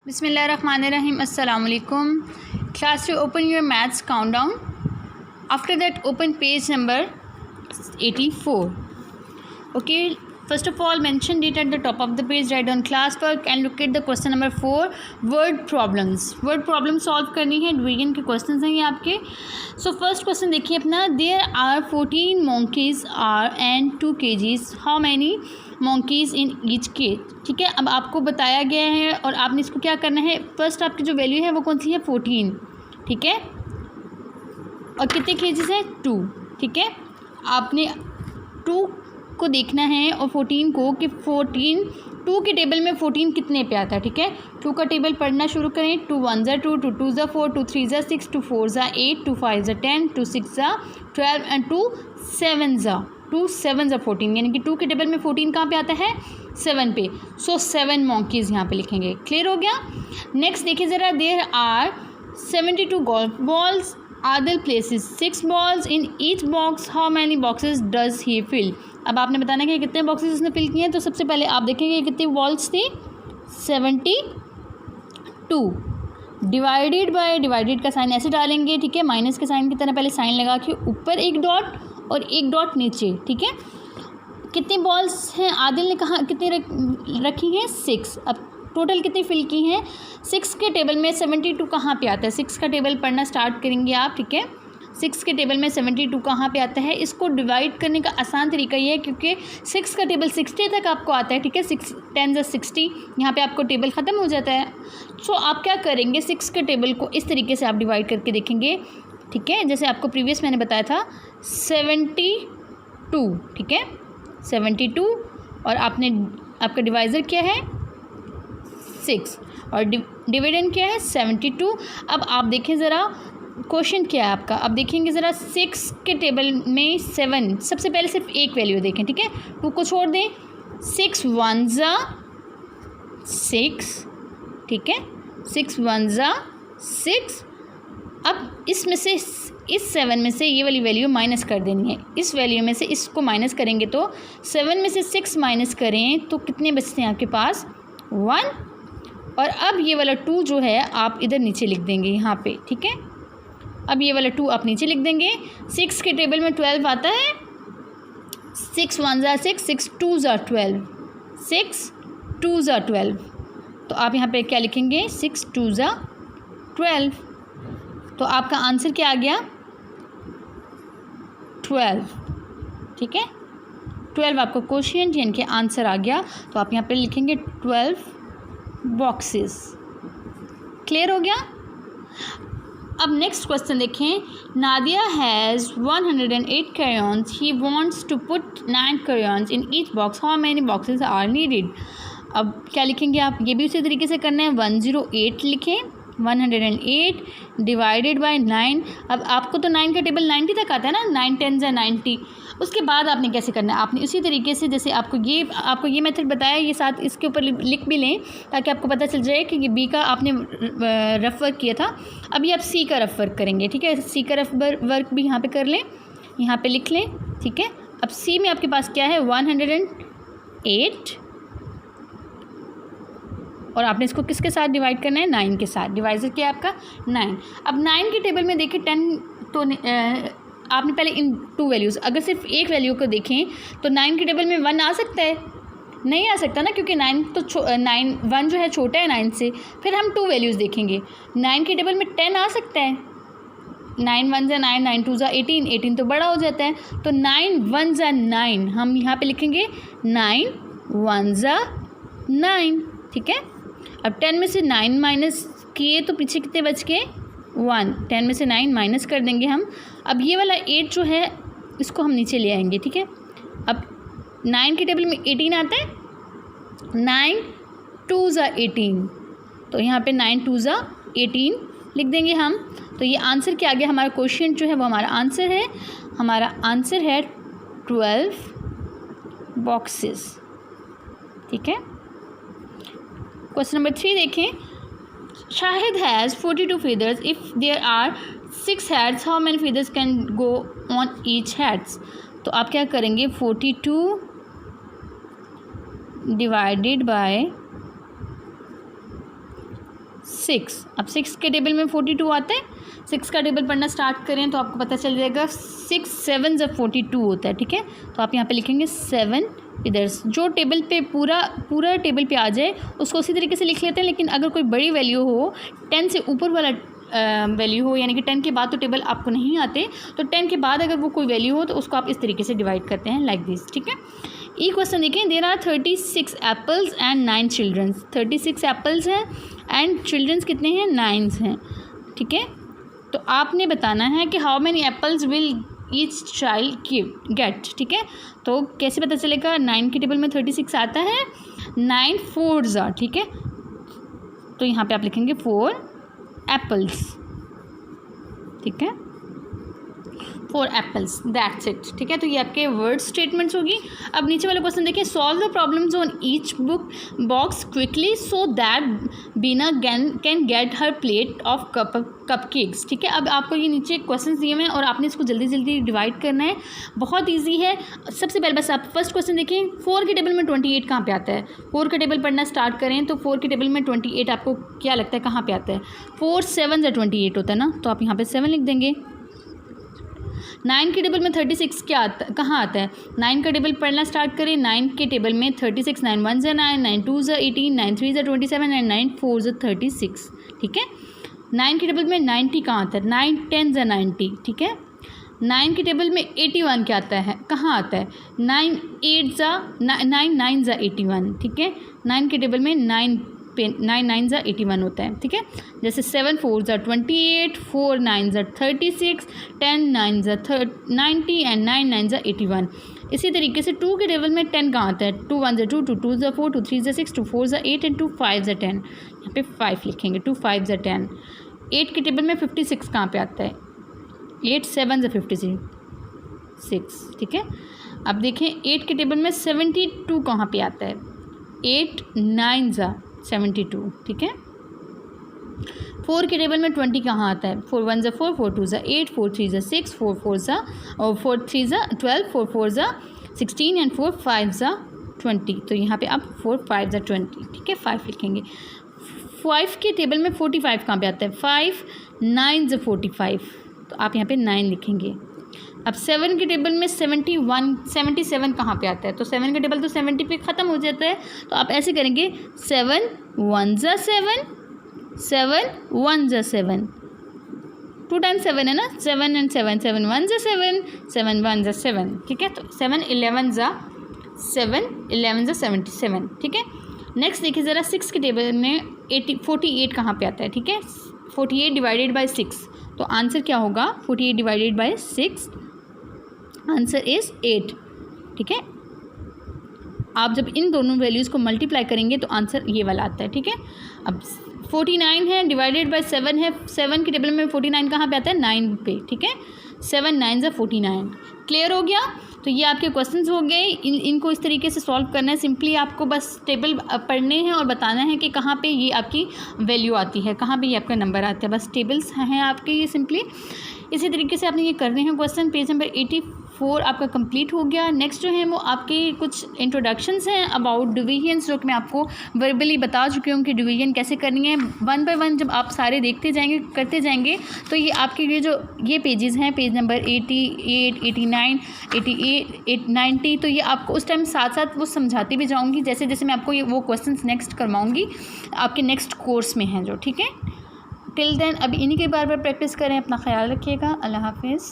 Bismillahirrahmanirrahim. Assalamu alaikum. Class to open your maths countdown. After that, open page number 84. Okay. First of all, mention it at the top of the page. Write down classwork and look at the question number 4. Word problems. Word problem solve करनी है. Division के questions हैं ये आपके. So first question देखिए अपना. There are 14 monkeys and 2 cages. How many monkeys in each cage? ठीक है. अब आपको बताया गया है और आपने इसको क्या करना है. फर्स्ट आपकी जो वैल्यू है वो कौन सी है 14. ठीक है. और कितने केजेस हैं 2. ठीक है. आपने 2 को देखना है और 14 को कि 14 2 के टेबल में 14 कितने पे आता है. ठीक है. 2 का टेबल पढ़ना शुरू करें. 2 1 ज़ा 2, 2 2 ज़ा 4, 2 3 ज़ा 6, 2 4 ज़ा 8, 2 5 ज़ा 10, 2 6 ज़ा 12 एंड 2 7 ज़ा 14. यानी कि 2 के टेबल में 14 कहाँ पे आता है 7 पे. सो 7 monkeys यहाँ पे लिखेंगे. क्लियर हो गया. नेक्स्ट देखिए ज़रा. There are 72 golf balls. Adil places 6 balls in each box. How many boxes does he fill? अब आपने बताना कि कितने बॉक्सेस उसने फिल किए हैं. तो सबसे पहले आप देखेंगे कितनी बॉल्स थी 72. डिवाइडेड बाय, डिवाइडेड का साइन ऐसे डालेंगे. ठीक है. माइनस के साइन की तरह पहले साइन लगा के ऊपर एक डॉट और एक डॉट नीचे. ठीक है. कितनी बॉल्स हैं आदिल ने कहा कितनी रखी हैं 6. अब टोटल कितनी फिल की हैं 6 के टेबल में 72 कहाँ पे आता है. 6 का टेबल पढ़ना स्टार्ट करेंगे आप. ठीक है. 6 के टेबल में 72 कहाँ पे आता है. इसको डिवाइड करने का आसान तरीका ये है क्योंकि 6 का टेबल 60 तक आपको आता है. ठीक है. 6 10 ज़ा 60 यहाँ पे आपको टेबल ख़त्म हो जाता है. सो आप क्या करेंगे 6 के टेबल को इस तरीके से आप डिवाइड करके देखेंगे. ठीक है. जैसे आपको प्रीवियस मैंने बताया था 72. ठीक है. 72 और आपका डिवाइज़र क्या है 6 और डिविडेंड क्या है 72. अब आप देखें ज़रा क्वेश्चन क्या है आपका. अब देखेंगे ज़रा 6 के टेबल में 7. सबसे पहले सिर्फ एक वैल्यू देखें. ठीक है. 2 को छोड़ दें. 6 1 ज़ा 6. ठीक है. 6 1 ज़ा 6. अब इसमें से इस 7 में से ये वाली वैल्यू माइनस कर देनी है. इस वैल्यू में से इसको माइनस करेंगे तो 7 में से 6 माइनस करें तो कितने बचते हैं आपके पास 1. और अब ये वाला 2 जो है आप इधर नीचे लिख देंगे यहाँ पे. ठीक है. अब ये वाला 2 आप नीचे लिख देंगे. 6 के टेबल में 12 आता है. 6 1 ज़ा 6, 6 2 ज़ा 12, 6 2 ज़ा 12. तो आप यहाँ पे क्या लिखेंगे 6 2 ज़ा 12. तो आपका आंसर क्या आ गया 12. ठीक है. 12 आपका क्वेश्चन यानी कि आंसर आ गया. तो आप यहाँ पे लिखेंगे 12 बॉक्सेस. क्लियर हो गया. अब नेक्स्ट क्वेश्चन देखें. Nadia has 108 crayons. He wants to put 9 crayons in each box. How many boxes are needed. अब क्या लिखेंगे आप. ये भी उसी तरीके से करना है. 108 लिखें. 108 डिवाइडेड बाय 9. अब आपको तो 9 का टेबल 90 तक आता है ना. 9 10 ज़ा 90. उसके बाद आपने कैसे करना है. आपने उसी तरीके से जैसे आपको ये मेथड बताया ये साथ इसके ऊपर लिख भी लें ताकि आपको पता चल जाए कि ये बी का आपने रफ वर्क किया था. अभी आप सी का रफ वर्क करेंगे. ठीक है. सी का रफ वर्क भी यहाँ पे कर लें. यहाँ पे लिख लें. ठीक है. अब सी में आपके पास क्या है 108 और आपने इसको किसके साथ डिवाइड करना है 9 के साथ. डिवाइज़र क्या है आपका 9. अब 9 के टेबल में देखिए 10 तो आपने पहले इन 2 वैल्यूज़ अगर सिर्फ एक वैल्यू को देखें तो 9 के टेबल में 1 आ सकता है. नहीं आ सकता ना क्योंकि 9 1 जो है छोटा है 9 से. फिर हम 2 वैल्यूज़ देखेंगे. 9 के टेबल में 10 आ सकता है. 9 1 ज़ा 9, 9 2 ज़ा 18, 18 तो बड़ा हो जाता है. तो 9 1 ज़ा 9 हम यहाँ पे लिखेंगे 9 1 ज़ा 9. ठीक है. अब 10 में से 9 माइनस किए तो पीछे कितने बच के 1. 10 में से 9 माइनस कर देंगे हम. अब ये वाला 8 जो है इसको हम नीचे ले आएंगे. ठीक है. अब 9 के टेबल में 18 आता है. 9 2 ज़ा 18 तो यहाँ पे 9 2 ज़ा 18 लिख देंगे हम. तो ये आंसर क्या आ गया. हमारा क्वेश्चन जो है वो हमारा आंसर है. हमारा आंसर है 12 बॉक्सेस. ठीक है. क्वेश्चन नंबर 3 देखें. Shahid has 42 feathers. If there are 6 heads, how many feathers can go on each heads. तो आप क्या करेंगे 42 डिवाइडेड बाय 6। अब 6 के टेबल में 42 आता है, 6 का टेबल पढ़ना स्टार्ट करें तो आपको पता चल जाएगा 6 7 42 होता है, ठीक है। तो आप यहाँ पे लिखेंगे 7 इधर, जो टेबल पे पूरा टेबल पे आ जाए उसको उसी तरीके से लिख लेते हैं, लेकिन अगर कोई बड़ी वैल्यू हो, 10 से ऊपर वाला वैल्यू हो, यानी कि 10 के बाद तो टेबल आपको नहीं आते, तो 10 के बाद अगर वो कोई वैल्यू हो तो उसको आप इस तरीके से डिवाइड करते हैं, लाइक दिस, ठीक है। ई क्वेश्चन देखें, there are 36 apples and 9 childrens. 36 apples हैं एंड चिल्ड्रंस कितने हैं, 9 हैं, ठीक है। तो आपने बताना है कि how many apples will each child gate, ठीक है। तो कैसे पता चलेगा, 9 के टेबल में 36 आता है, 9 4s, ठीक है। तो यहाँ पे आप लिखेंगे 4 एप्पल्स, ठीक है, 4 एप्पल्स, दैट्स इट, ठीक है। तो ये आपके वर्ड स्टेटमेंट्स होगी। अब नीचे वाले क्वेश्चन देखिए, solve the problems on each book box quickly so that Bina can get her plate of cupcakes, ठीक है। अब आपको ये नीचे क्वेश्चन दिए हुए हैं और आपने इसको जल्दी जल्दी डिवाइड करना है, बहुत ईजी है। सबसे पहले बस आप फर्स्ट क्वेश्चन देखें, 4 के टेबल में 28 कहाँ पे आता है। 4 का टेबल पढ़ना स्टार्ट करें तो 4 के टेबल में 28 आपको क्या लगता है कहाँ पे आता है, 4 7 28 होता है ना, तो आप यहाँ पे 7 लिख देंगे। 9 के टेबल में 36 क्या कहाँ आता है, 9 का टेबल पढ़ना स्टार्ट करें, 9 के टेबल में 36, 9 1 9, 9 2 18, 9 3 27 एंड 9 4 36, ठीक है। 9 के टेबल में 90 कहाँ आता है, 9 10 90, ठीक है। 9 के टेबल में 81 क्या आता है, कहाँ आता है, 9 8 9 81, ठीक है। 9 के टेबल में 9 9 81 होता है, ठीक है। जैसे 7 4 28, 4 9 36, 10 9 90 एंड 9 9 81। इसी तरीके से 2 के टेबल में 10 कहाँ आता है, 2 1 2 2 2 4 2 3 6 2 4 8 एंड 2 5 10, यहाँ पे 5 लिखेंगे, 2 5 10। 8 के टेबल में 56 कहाँ पे आता है, 8 7 56, ठीक है। अब देखें 8 के टेबल में 72 कहाँ पे आता है, 8 9 72, ठीक है। 4 के टेबल में 20 कहाँ आता है, 4 1 4 4 2 8, 4 3 6, 4 4 और 4 3 12, 4 4 16 एंड 4 5 20। तो यहाँ पे आप 4 5 20, ठीक है, 5 लिखेंगे। 5 के टेबल में 45 कहाँ पे आता है, 5 9 45, तो आप यहाँ पे 9 लिखेंगे। अब 7 के टेबल में 77 कहाँ पे आता है, तो 7 का टेबल तो 70 पे ख़त्म हो जाता है, तो आप ऐसे करेंगे 7 1 7, 7 1 7, 2 टाइम्स 7 है ना, 7 एंड 7, 7 1 7, 7 1 7, ठीक है। तो 7 11 77, ठीक है। नेक्स्ट देखिए ज़रा, 6 के टेबल में 48 कहाँ पे आता है, ठीक है। 48 डिवाइडेड बाई 6, तो आंसर क्या होगा, 48 डिवाइडेड बाई 6, आंसर इज़ 8, ठीक है। आप जब इन दोनों वैल्यूज़ को मल्टीप्लाई करेंगे तो आंसर ये वाला आता है, ठीक है। अब 49 है डिवाइडेड बाय 7 है, 7 के टेबल में 49 कहाँ पे आता है, 9 पे, ठीक है। 7 9 49, क्लियर हो गया। तो ये आपके क्वेश्चंस हो गए, इनको इस तरीके से सॉल्व करना है। सिंपली आपको बस टेबल पढ़ने हैं और बताना है कि कहाँ पे ये आपकी वैल्यू आती है, कहाँ पे ये आपका नंबर आता है, बस टेबल्स हैं आपके ये। सिंपली इसी तरीके से आपने ये करने हैं क्वेश्चन। पेज नंबर 84 आपका कंप्लीट हो गया। नेक्स्ट जो है वो आपके कुछ इंट्रोडक्शंस हैं अबाउट डिवीजन्स, जो कि मैं आपको वर्बली बता चुकी हूँ कि डिवीजन कैसे करनी है। 1 बाय 1 जब आप सारे देखते जाएंगे, करते जाएंगे, तो ये आपके ये पेजेस हैं, पेज नंबर 88 89 88 90, तो ये आपको उस टाइम साथ साथ वो समझाती भी जाऊँगी जैसे जैसे मैं आपको ये वो क्वेश्चन नेक्स्ट करवाऊँगी आपके नेक्स्ट कोर्स में हैं जो, ठीक है। टिल देन अभी इन्हीं के बार बार प्रैक्टिस करें। अपना ख्याल रखिएगा। अल्लाह हाफिज़।